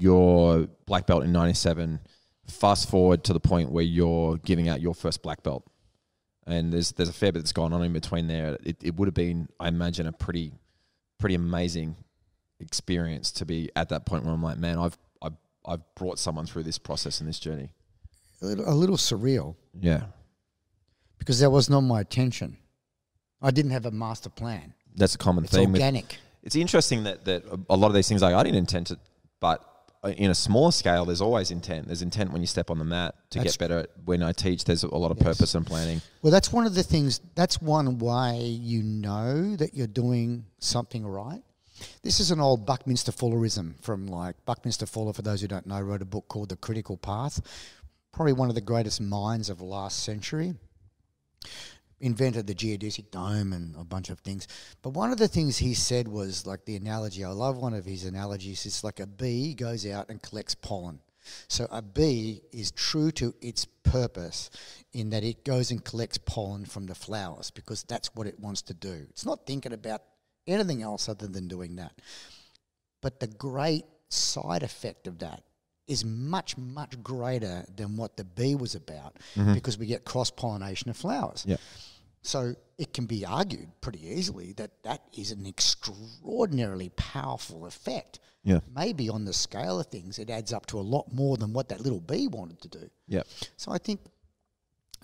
your black belt in 97, fast forward to the point where you're giving out your first black belt. And there's a fair bit that's gone on in between there. It would have been, I imagine, a pretty amazing experience to be at that point where I'm like, man, I've brought someone through this process and this journey. A little surreal. Yeah. Because that was not my intention. I didn't have a master plan. That's a common It's theme. organic. It's interesting that a lot of these things, like I didn't intend to, but in a smaller scale, there's always intent. There's intent when you step on the mat to get better. When I teach, there's a lot of purpose and planning. Well, that's one of the things, that's one way you know that you're doing something right. This is an old Buckminster Fullerism from Buckminster Fuller, for those who don't know, wrote a book called The Critical Path. Probably one of the greatest minds of the last century. Invented the geodesic dome and a bunch of things. But one of the things he said was like the analogy, I love one of his analogies, it's like a bee goes out and collects pollen. So a bee is true to its purpose in that it goes and collects pollen from the flowers because that's what it wants to do. It's not thinking about anything else other than doing that. But the great side effect of that is much, much greater than what the bee was about because we get cross-pollination of flowers. Yeah. So it can be argued pretty easily that that is an extraordinarily powerful effect. Yeah. Maybe on the scale of things, it adds up to a lot more than what that little bee wanted to do. Yeah. So I think,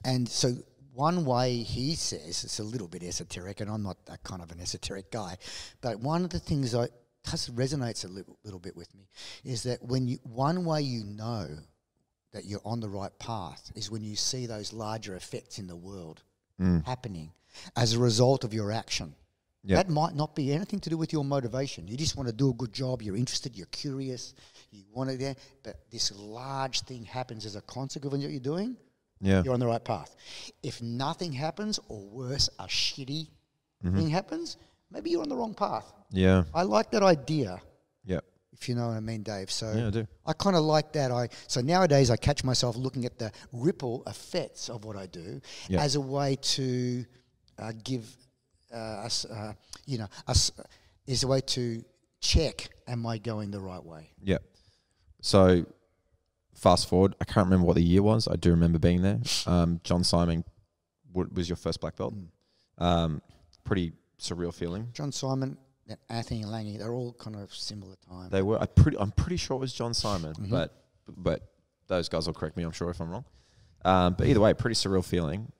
and so one way he says, it's a little bit esoteric, and I'm not that kind of an esoteric guy, but one of the things that resonates a little bit with me is that one way you know that you're on the right path is when you see those larger effects in the world happening as a result of your action. Yep. That might not be anything to do with your motivation. You just want to do a good job, you're interested, you're curious, you want to, but this large thing happens as a consequence of what you're doing, you're on the right path. If nothing happens, or worse, a shitty thing happens, maybe you're on the wrong path. Yeah. I like that idea. Yeah. If you know what I mean, Dave. So yeah, I do. I kind of like that. So nowadays I catch myself looking at the ripple effects of what I do as a way to give us, is a way to check, am I going the right way? Yeah. So fast forward, I can't remember what the year was. I do remember being there. John Simon was your first black belt. Pretty surreal feeling. John Simon, Anthony Lange, they're all kind of similar time. They were. I'm pretty sure it was John Simon, but those guys will correct me, I'm sure, if I'm wrong. But either way, pretty surreal feeling.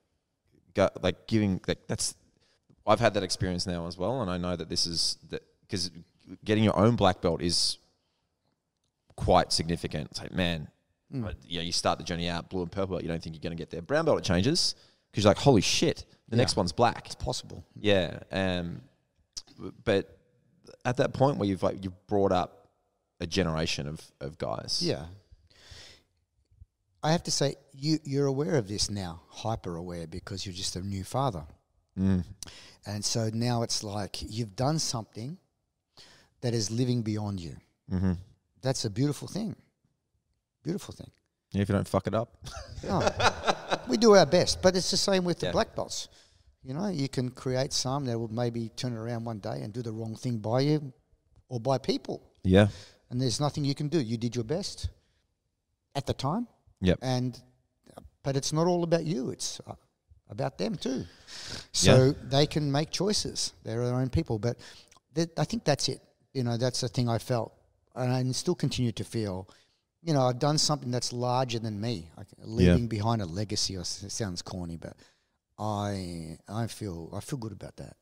I've had that experience now as well, and I know that this is because getting your own black belt is quite significant. It's like, man, you start the journey out blue and purple belt, you don't think you're going to get there. Brown belt, it changes because you're like, holy shit, the next one's black. It's possible. Yeah, but at that point where you've brought up a generation of guys. Yeah. I have to say, you're aware of this now, hyper aware, because you're just a new father. And so now it's like you've done something that is living beyond you. That's a beautiful thing. Beautiful thing. Yeah, if you don't fuck it up. We do our best, but it's the same with the black belts. You know, you can create some that will maybe turn it around one day and do the wrong thing by you or by people. Yeah. And there's nothing you can do. You did your best at the time. Yep. But it's not all about you. It's about them too. So they can make choices. They're their own people. But I think that's it. You know, that's the thing I felt. And I still continue to feel, you know, I've done something that's larger than me. Leaving behind a legacy. It sounds corny, but I feel good about that.